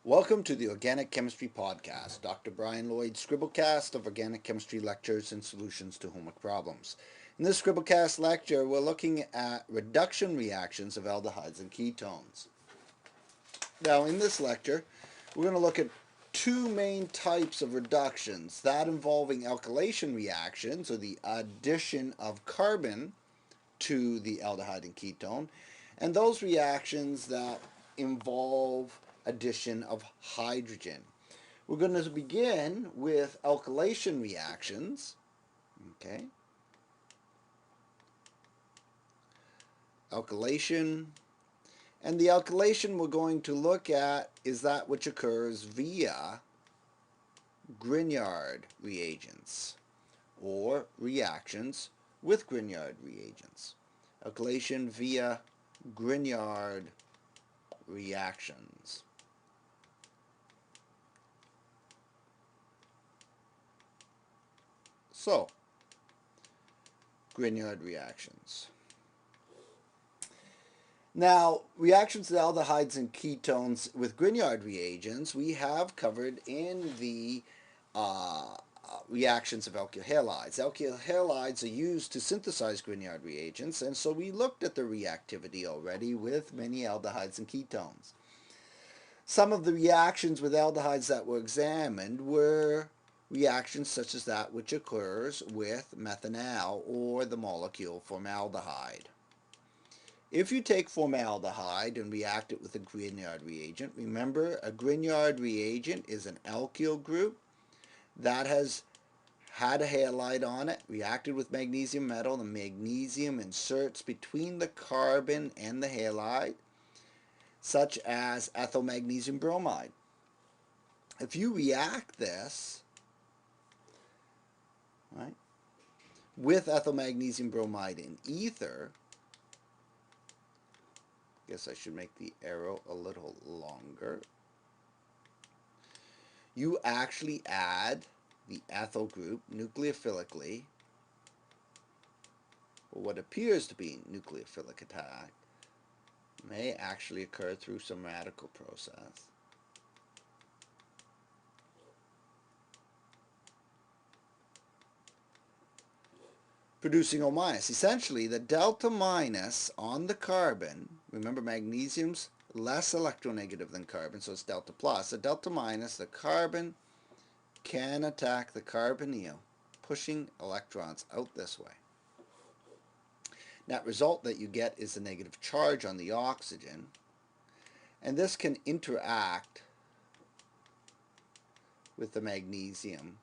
Welcome to the Organic Chemistry Podcast, Dr. Brian Lloyd's scribblecast of organic chemistry lectures and solutions to homework problems. In this scribblecast lecture, we're looking at reduction reactions of aldehydes and ketones. Now, in this lecture, we're going to look at two main types of reductions, that involving alkylation reactions, or the addition of carbon to the aldehyde and ketone, and those reactions that involve addition of hydrogen. We're going to begin with alkylation reactions. Okay. Alkylation. And the alkylation we're going to look at is that which occurs via Grignard reagents or reactions with Grignard reagents. Alkylation via Grignard reactions. So, Grignard reactions. Now, reactions with aldehydes and ketones with Grignard reagents we have covered in the reactions of alkyl halides. Alkyl halides are used to synthesize Grignard reagents, and so we looked at the reactivity already with many aldehydes and ketones. Some of the reactions with aldehydes that were examined were reactions such as that which occurs with methanol or the molecule formaldehyde. If you take formaldehyde and react it with a Grignard reagent, remember a Grignard reagent is an alkyl group that has had a halide on it, reacted with magnesium metal, the magnesium inserts between the carbon and the halide, such as ethyl magnesium bromide. If you react this, right, with ethyl magnesium bromide in ether, I guess I should make the arrow a little longer, you actually add the ethyl group nucleophilically, or what appears to be nucleophilic attack may actually occur through some radical process. Producing O-. Essentially, the delta minus on the carbon, remember magnesium's less electronegative than carbon, so it's delta plus. The delta minus, the carbon can attack the carbonyl, pushing electrons out this way. That result that you get is a negative charge on the oxygen, and this can interact with the magnesium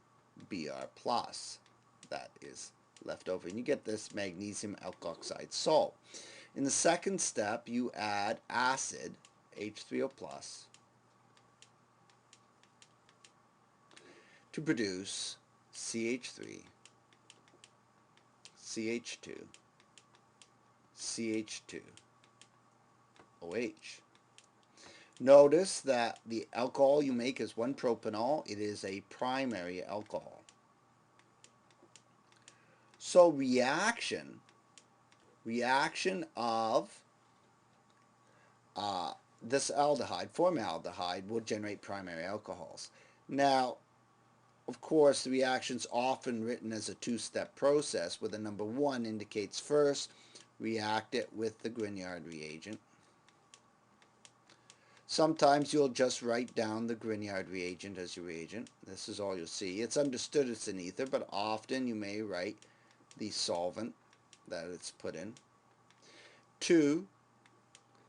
Br plus that is left over, and you get this magnesium alkoxide salt. In the second step, you add acid H3O plus to produce CH3, CH2, CH2, OH. Notice that the alcohol you make is 1-propanol. It is a primary alcohol. So reaction of this aldehyde, formaldehyde, will generate primary alcohols. Now, of course, the reaction's often written as a two-step process, where the number 1 indicates first, react it with the Grignard reagent. Sometimes you'll just write down the Grignard reagent as your reagent. This is all you'll see. It's understood it's an ether, but often you may write the solvent that it's put in. 2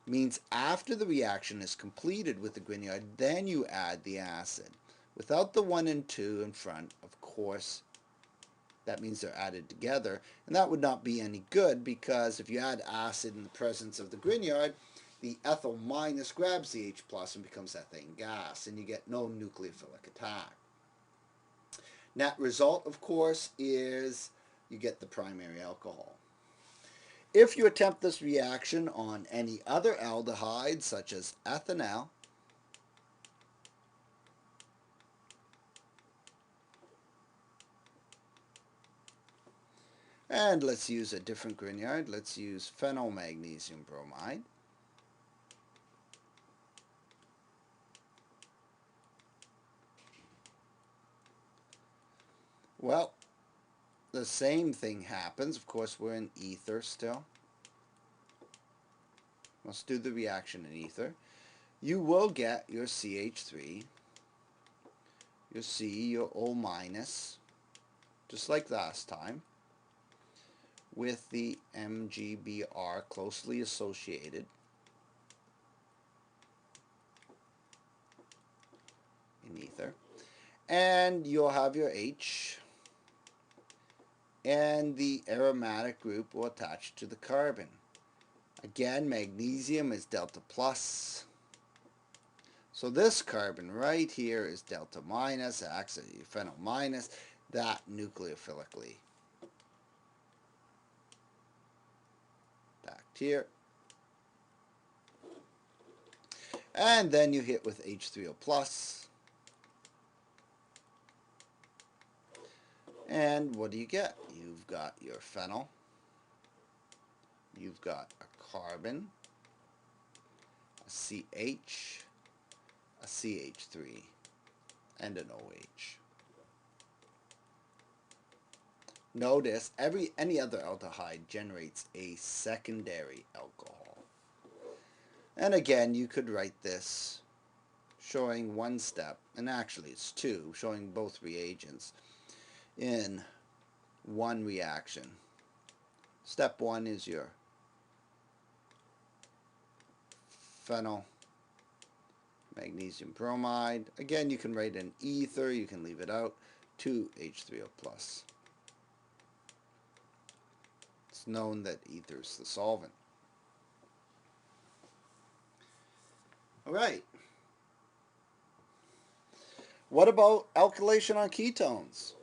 means after the reaction is completed with the Grignard, then you add the acid. Without the 1 and 2 in front, of course, that means they're added together, and that would not be any good, because if you add acid in the presence of the Grignard, the ethyl minus grabs the H plus and becomes ethane gas, and you get no nucleophilic attack. Net result, of course, is you get the primary alcohol. If you attempt this reaction on any other aldehyde, such as ethanol, and let's use a different Grignard, let's use phenyl magnesium bromide, Well, the same thing happens. Of course, we're in ether still. Let's do the reaction in ether. You will get your CH3, your C, your O minus, just like last time, with the MgBr closely associated in ether. And you'll have your H, and the aromatic group will attach to the carbon. Again, magnesium is delta plus. So this carbon right here is delta minus, acts as your phenyl minus, that nucleophilically tacked here. And then you hit with H3O plus. And what do you get? You've got your phenyl. You've got a carbon, a CH, a CH3, and an OH. Notice any other aldehyde generates a secondary alcohol. And again, you could write this showing one step, and actually it's two, showing both reagents in one reaction. Step one is your phenyl magnesium bromide. Again, you can write an ether, you can leave it out, 2H3O plus. It's known that ether is the solvent. Alright. What about alkylation on ketones?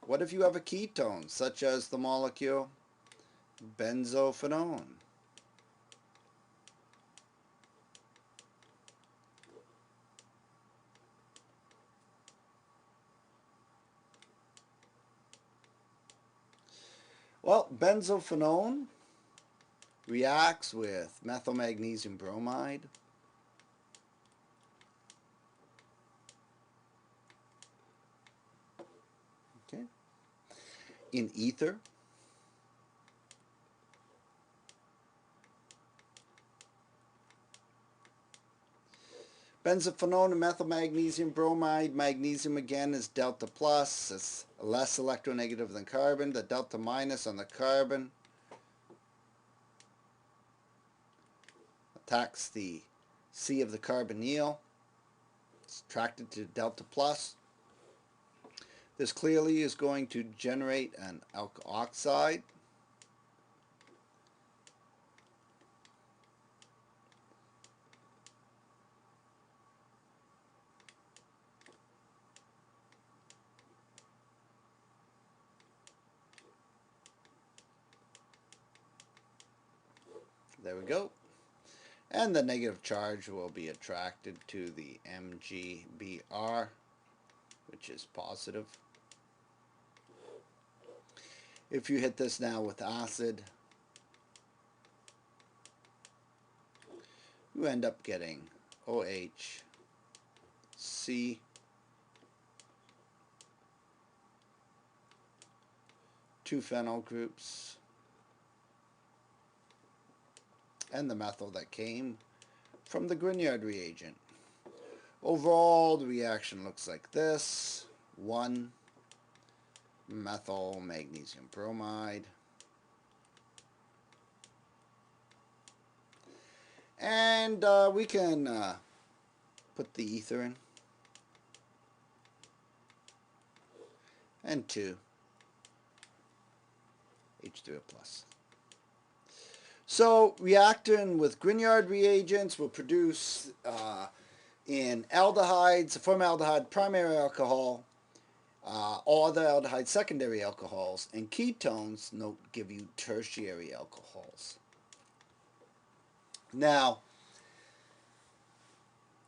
What if you have a ketone, such as the molecule benzophenone? Well, benzophenone reacts with methyl magnesium bromide. Okay. In ether. Benzophenone and methyl magnesium bromide. Magnesium again is delta plus. It's less electronegative than carbon. The delta minus on the carbon attacks the C of the carbonyl. It's attracted to delta plus. This clearly is going to generate an alkyl oxide. There we go. And the negative charge will be attracted to the MgBr, which is positive. If you hit this now with acid, you end up getting OH, C, 2 phenyl groups, and the methyl that came from the Grignard reagent. Overall, the reaction looks like this. 1 methyl magnesium bromide, and we can put the ether in, and 2 H3O plus. So reacting with Grignard reagents will produce in aldehydes, formaldehyde primary alcohol, all other aldehydes secondary alcohols, and ketones, note, give you tertiary alcohols. Now,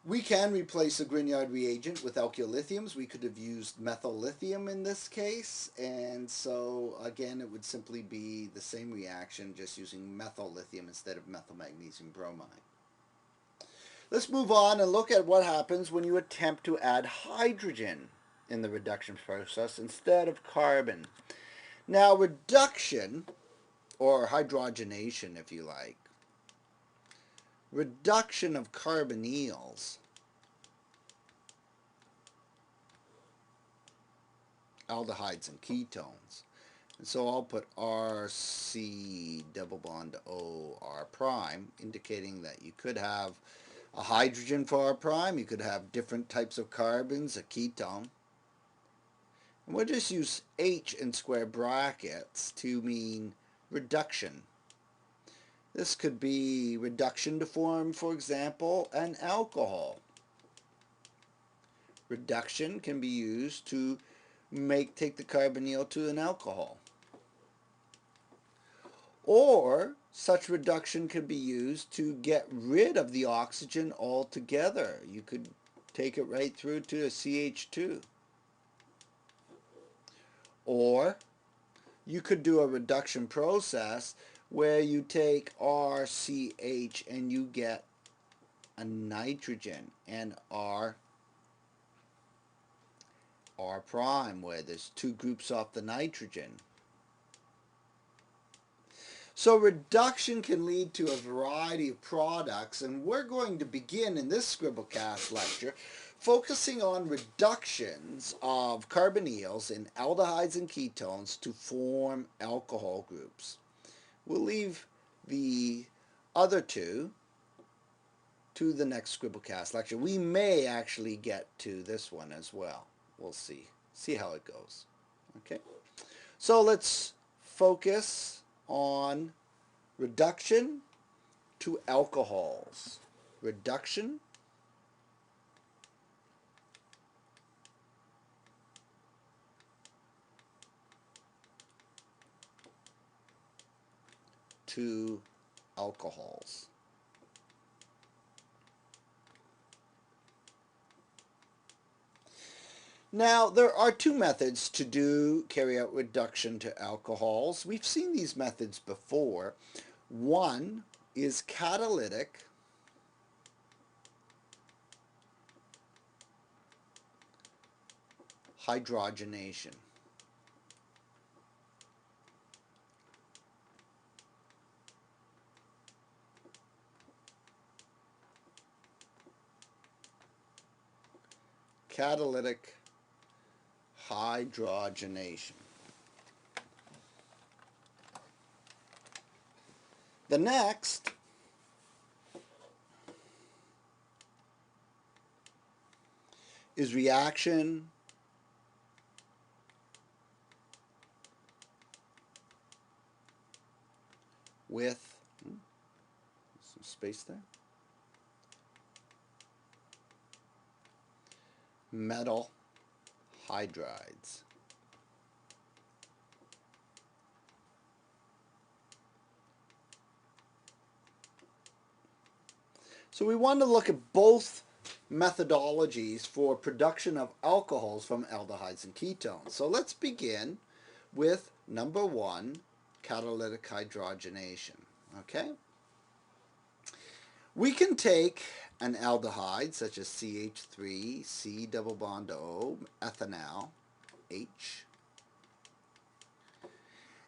we can replace a Grignard reagent with alkylithiums. We could have used methyl lithium in this case, and so again it would simply be the same reaction, just using methyl lithium instead of methyl magnesium bromide. Let's move on and look at what happens when you attempt to add hydrogen in the reduction process instead of carbon. Now, reduction, or hydrogenation if you like, reduction of carbonyls, aldehydes and ketones. And so I'll put RC double bond O R prime, indicating that you could have a hydrogen for R prime, you could have different types of carbons, a ketone. And we'll just use H in square brackets to mean reduction. This could be reduction to form, for example, an alcohol. Reduction can be used to take the carbonyl to an alcohol. Or such reduction could be used to get rid of the oxygen altogether. You could take it right through to a CH2. Or you could do a reduction process where you take RCH and you get a nitrogen, and R prime, where there's two groups off the nitrogen. So reduction can lead to a variety of products, and we're going to begin in this Scribblecast lecture focusing on reductions of carbonyls in aldehydes and ketones to form alcohol groups. We'll leave the other two to the next Scribblecast lecture. We may actually get to this one as well. We'll see how it goes. Okay, so let's focus on reduction to alcohols. Reduction to alcohols. Now, there are two methods to carry out reduction to alcohols. We've seen these methods before. One is catalytic hydrogenation. Catalytic hydrogenation. The next is reaction with some space there, metal hydrides. So we want to look at both methodologies for production of alcohols from aldehydes and ketones. So let's begin with number one, catalytic hydrogenation. Okay? We can take an aldehyde such as CH3, C double bond O, ethanol, H,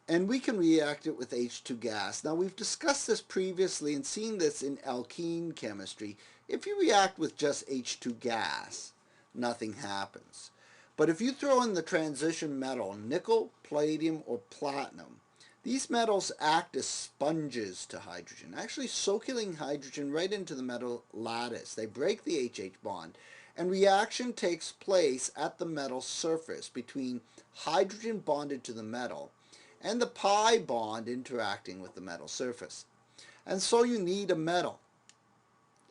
and we can react it with H2 gas. Now, we've discussed this previously and seen this in alkene chemistry. If you react with just H2 gas, nothing happens. But if you throw in the transition metal, nickel, palladium, or platinum, these metals act as sponges to hydrogen, actually soaking hydrogen right into the metal lattice. They break the HH bond, and reaction takes place at the metal surface between hydrogen bonded to the metal and the pi bond interacting with the metal surface. And so you need a metal,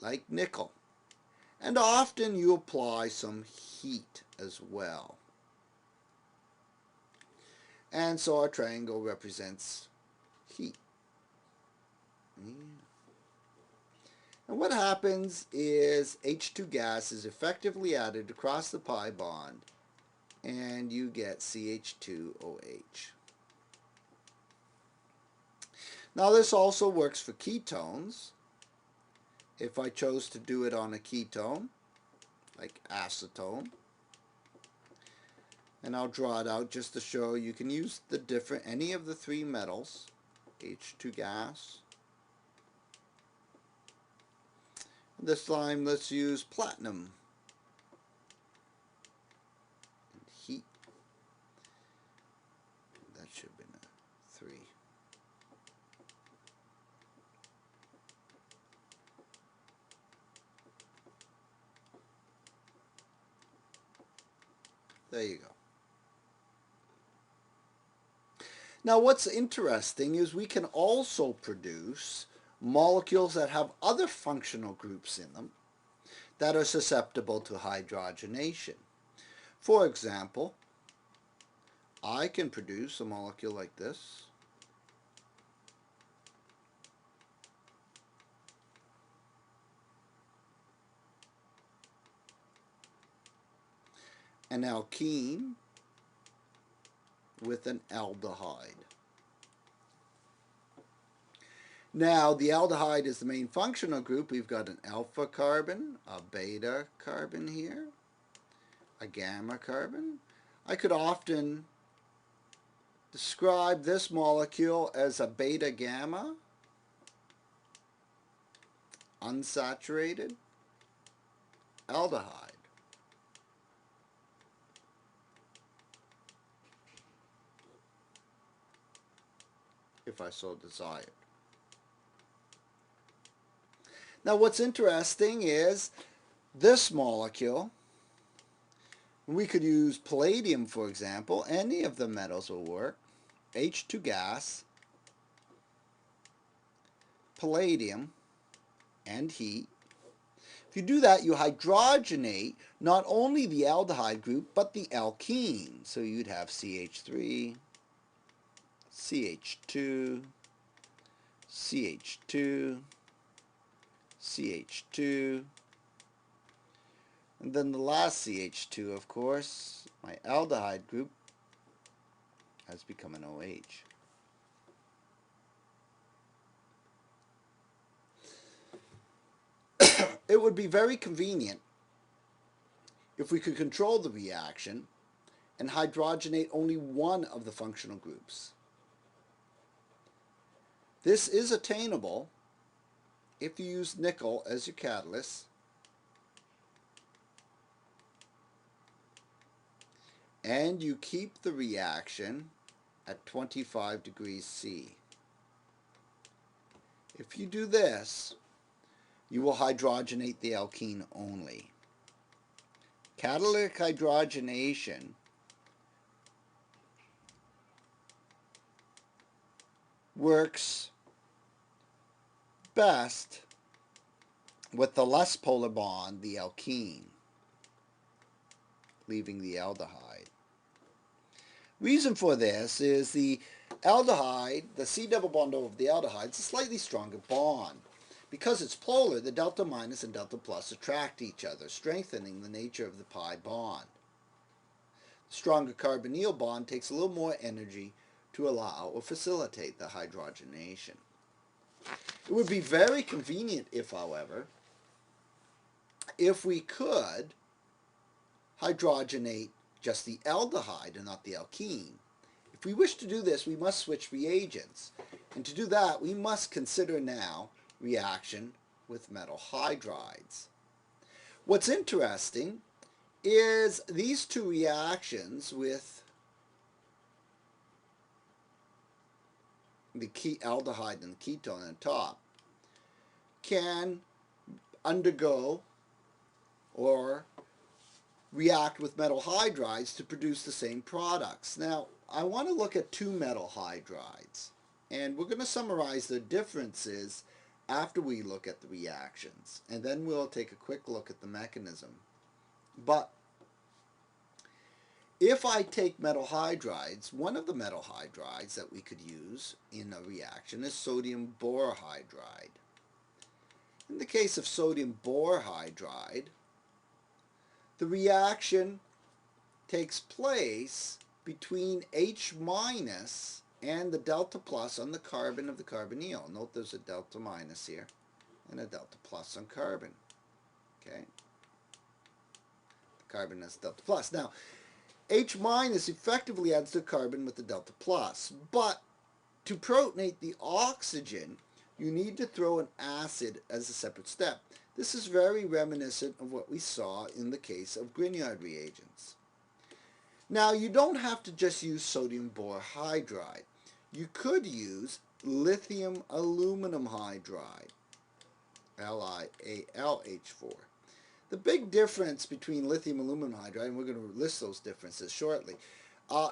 like nickel. And often you apply some heat as well. And so our triangle represents heat. And what happens is H2 gas is effectively added across the pi bond, and you get CH2OH. Now this also works for ketones. If I chose to do it on a ketone, like acetone, And I'll draw it out just to show you can use the different, any of the three metals, H2 gas. This time let's use platinum. And heat. That should have been a 3. There you go. Now what's interesting is we can also produce molecules that have other functional groups in them that are susceptible to hydrogenation. For example, I can produce a molecule like this, an alkene with an aldehyde. Now, the aldehyde is the main functional group. We've got an alpha carbon, a beta carbon here, a gamma carbon. I could often describe this molecule as a beta gamma, unsaturated aldehyde. If I so desired. Now what's interesting is this molecule, we could use palladium for example, any of the metals will work, H2 gas, palladium, and heat. If you do that, you hydrogenate not only the aldehyde group, but the alkene. So you'd have CH3, CH2, CH2, CH2, and then the last CH2, of course, my aldehyde group has become an OH. It would be very convenient if we could control the reaction and hydrogenate only one of the functional groups. This is attainable if you use nickel as your catalyst and you keep the reaction at 25 degrees C. If you do this, you will hydrogenate the alkene only. Catalytic hydrogenation works best with the less polar bond, the alkene, leaving the aldehyde. Reason for this is the aldehyde, the C double bond over the aldehyde, is a slightly stronger bond. Because it's polar, the delta minus and delta plus attract each other, strengthening the nature of the pi bond. The stronger carbonyl bond takes a little more energy to allow or facilitate the hydrogenation. It would be very convenient if, however, if we could hydrogenate just the aldehyde and not the alkene. If we wish to do this, we must switch reagents. And to do that, we must consider now reaction with metal hydrides. What's interesting is these two reactions with the aldehyde and the ketone on top can undergo or react with metal hydrides to produce the same products. Now, I want to look at two metal hydrides, and we're going to summarize the differences after we look at the reactions, and then we'll take a quick look at the mechanism. But if I take metal hydrides, one of the metal hydrides that we could use in a reaction is sodium borhydride. In the case of sodium borhydride, the reaction takes place between H minus and the delta plus on the carbon of the carbonyl. Note there's a delta minus here and a delta plus on carbon. Okay, the carbon has delta plus. Now, H minus effectively adds the carbon with the delta plus, but to protonate the oxygen, you need to throw an acid as a separate step. This is very reminiscent of what we saw in the case of Grignard reagents. Now, you don't have to just use sodium borohydride. You could use lithium aluminum hydride, LiAlH4. The big difference between lithium aluminum hydride, and we're going to list those differences shortly,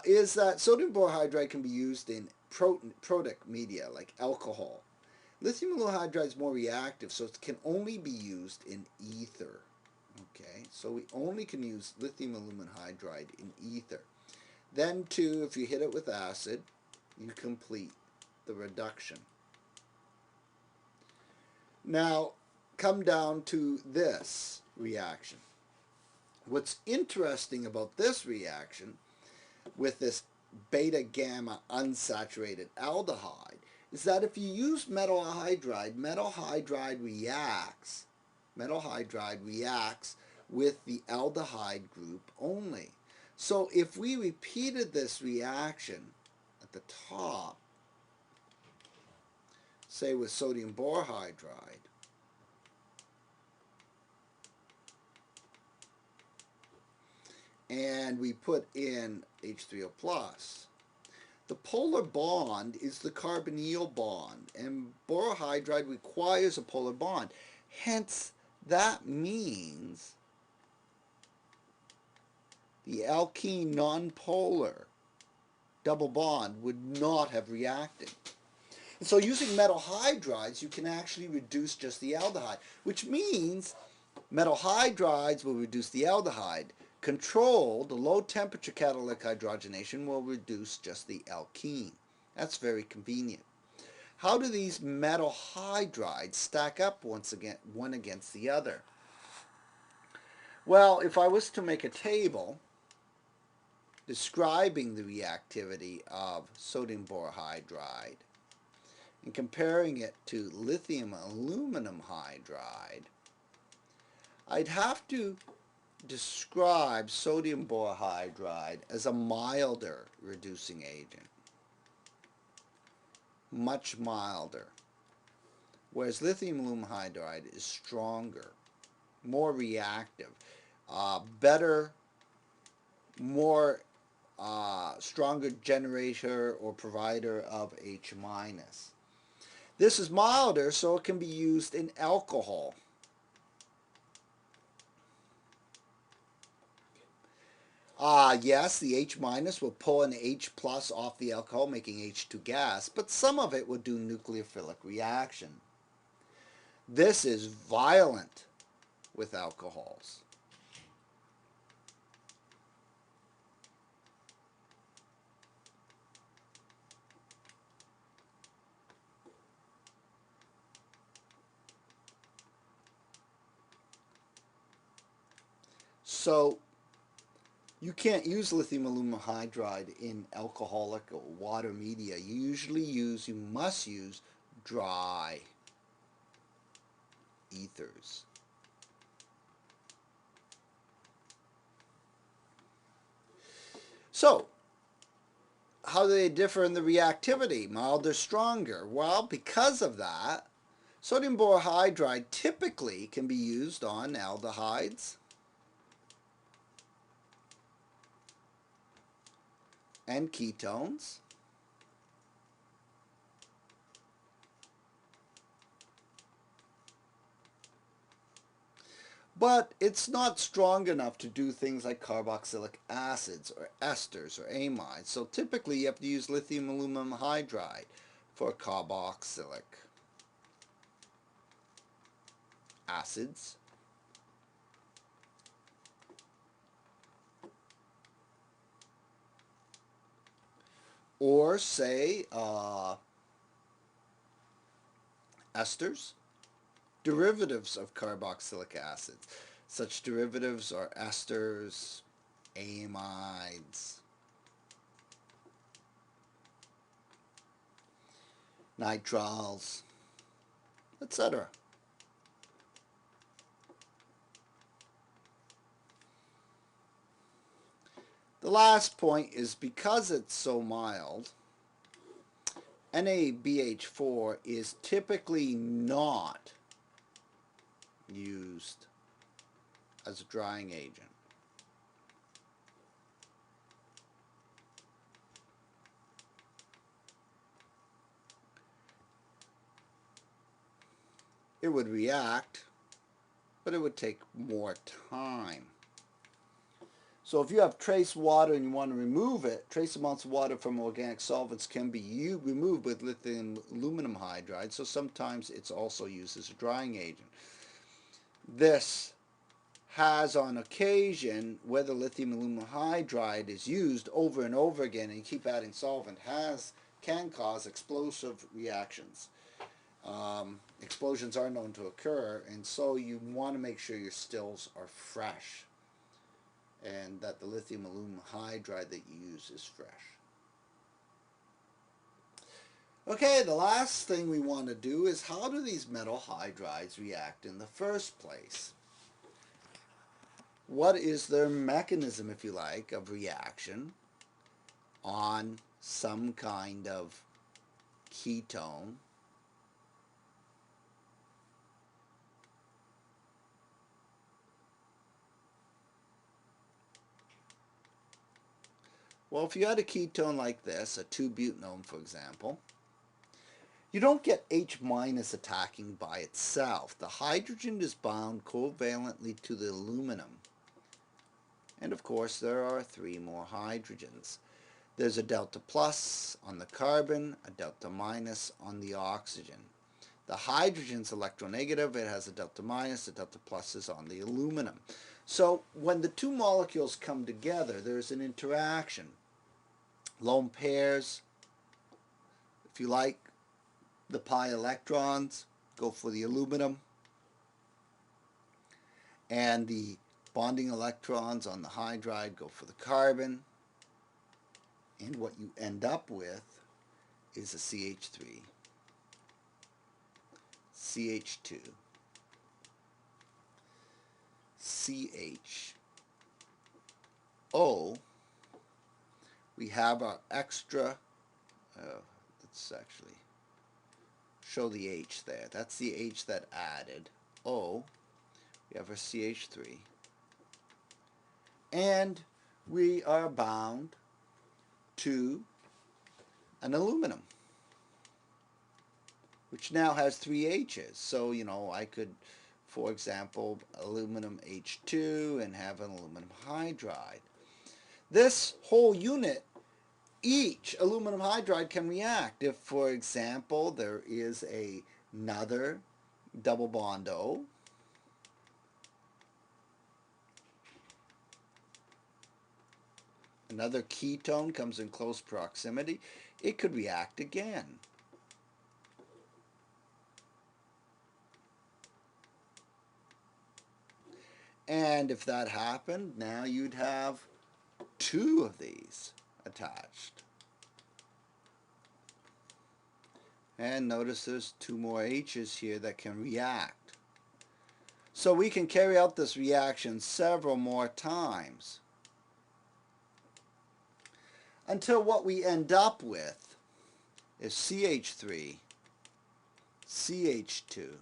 is that sodium borohydride can be used in protic media like alcohol. Lithium aluminum hydride is more reactive, so it can only be used in ether. Okay, so we only can use lithium aluminum hydride in ether. Then too, if you hit it with acid, you complete the reduction. Now, come down to this reaction. What's interesting about this reaction with this beta gamma unsaturated aldehyde is that if you use metal hydride reacts with the aldehyde group only. So if we repeated this reaction at the top, say with sodium borohydride, and we put in H3O+, the polar bond is the carbonyl bond, and borohydride requires a polar bond. Hence, that means the alkene nonpolar double bond would not have reacted. And so using metal hydrides, you can actually reduce just the aldehyde, which means metal hydrides will reduce the aldehyde. Controlled, low temperature catalytic hydrogenation will reduce just the alkene. That's very convenient. How do these metal hydrides stack up one against the other? Well, if I was to make a table describing the reactivity of sodium borohydride and comparing it to lithium aluminum hydride, I'd have to describe sodium borohydride as a milder reducing agent, much milder, whereas lithium aluminum hydride is stronger, more reactive, better, more stronger generator or provider of H minus. This is milder, so it can be used in alcohol. Yes, the H minus will pull an H plus off the alcohol, making H2 gas, but some of it will do nucleophilic reaction. This is violent with alcohols. So you can't use lithium aluminum hydride in alcoholic or water media. You must use dry ethers. So, how do they differ in the reactivity? Milder, stronger? Well, because of that, sodium borohydride typically can be used on aldehydes and ketones, but it's not strong enough to do things like carboxylic acids or esters or amines. So typically you have to use lithium aluminum hydride for carboxylic acids, or say esters, derivatives of carboxylic acids. Such derivatives are esters, amides, nitriles, etc. The last point is because it's so mild, NaBH4 is typically not used as a drying agent. It would react, but it would take more time. So if you have trace water and you want to remove it, trace amounts of water from organic solvents can be removed with lithium aluminum hydride, so sometimes it's also used as a drying agent. This has on occasion, where the lithium aluminum hydride is used over and over again and you keep adding solvent, can cause explosive reactions. Explosions are known to occur, and so you want to make sure your stills are fresh and that the lithium aluminum hydride that you use is fresh. Okay, the last thing we want to do is how do these metal hydrides react in the first place? What is their mechanism, if you like, of reaction on some kind of ketone Well, if you had a ketone like this, a 2-butanone for example, you don't get H- attacking by itself. The hydrogen is bound covalently to the aluminum. And of course there are 3 more hydrogens. There's a delta plus on the carbon, a delta minus on the oxygen. The hydrogen's electronegative, it has a delta minus, the delta plus is on the aluminum. So when the 2 molecules come together, there's an interaction. Lone pairs, if you like, the pi electrons go for the aluminum, and the bonding electrons on the hydride go for the carbon, and what you end up with is a CH3, CH2, CHO. We have our extra, let's actually show the H there. That's the H that added. O, we have our CH3. And we are bound to an aluminum, which now has 3 H's. So, I could, for example, aluminum H2 and have an aluminum hydride. This whole unit, each aluminum hydride can react. If, for example, there is another double bond O, another ketone comes in close proximity, it could react again. And if that happened, now you'd have 2 of these attached. And notice there's 2 more H's here that can react. So we can carry out this reaction several more times until what we end up with is CH3, CH2,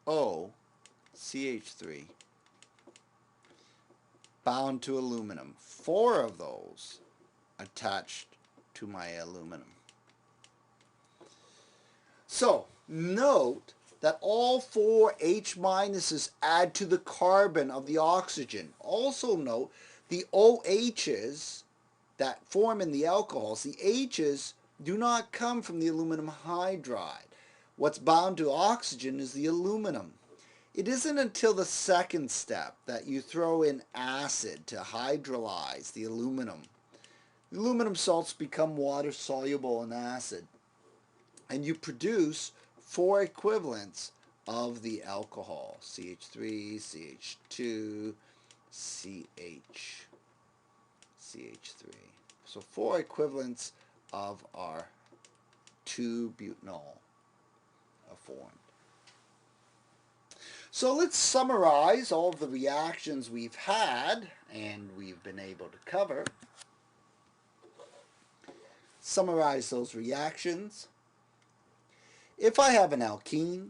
CHO, CH3, bound to aluminum. 4 of those attached to my aluminum. So note that all 4 H- add to the carbon of the oxygen. Also note the OHs that form in the alcohols, the H's do not come from the aluminum hydride. What's bound to oxygen is the aluminum. It isn't until the second step that you throw in acid to hydrolyze the aluminum. The aluminum salts become water soluble in acid, and you produce 4 equivalents of the alcohol, CH3, CH2, CH3. So 4 equivalents of our 2-butanol are formed. So let's summarize all of the reactions we've had and we've been able to cover. Summarize those reactions. If I have an alkene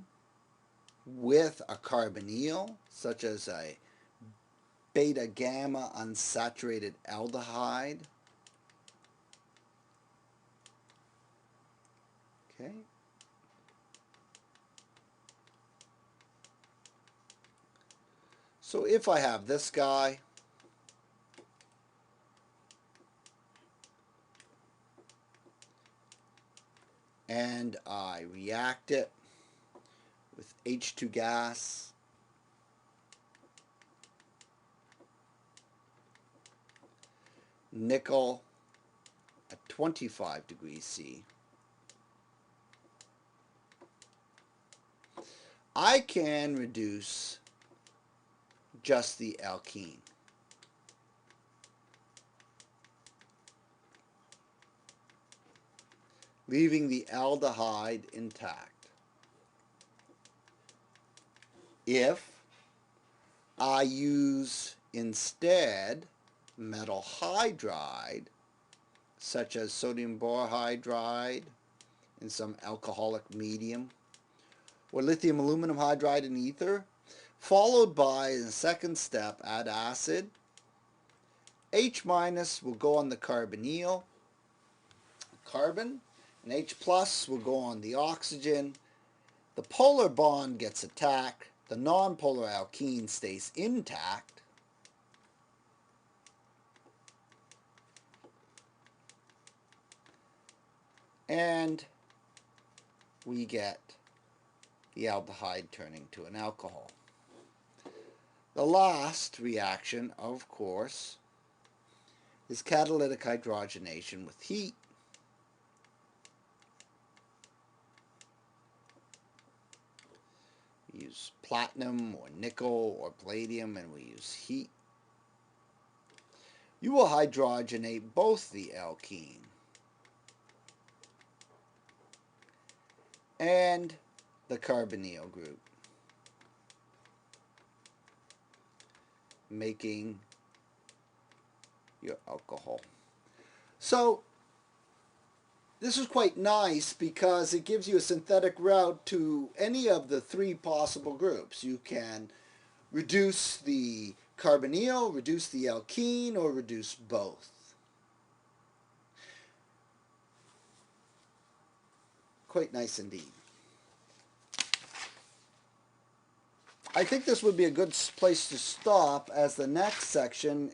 with a carbonyl, such as a beta-gamma unsaturated aldehyde, okay, so if I have this guy, and I react it with H2 gas, nickel at 25 degrees C, I can reduce just the alkene. Leaving the aldehyde intact. If I use instead metal hydride, such as sodium borohydride in some alcoholic medium, or lithium aluminum hydride in ether, followed by, in the second step, add acid. H- will go on the carbonyl, carbon, and H+ will go on the oxygen. The polar bond gets attacked. The nonpolar alkene stays intact. And we get the aldehyde turning to an alcohol. The last reaction, of course, is catalytic hydrogenation with heat. We use platinum or nickel or palladium, and we use heat. You will hydrogenate both the alkene and the carbonyl group, making your alcohol. So this is quite nice because it gives you a synthetic route to any of the three possible groups. You can reduce the carbonyl, reduce the alkene, or reduce both. Quite nice indeed. I think this would be a good place to stop, as the next section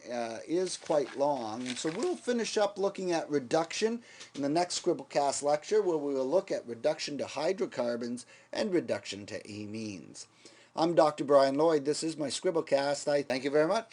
is quite long, and so we'll finish up looking at reduction in the next Scribblecast lecture, where we will look at reduction to hydrocarbons and reduction to amines. I'm Dr. Brian Lloyd. This is my Scribblecast. I thank you very much.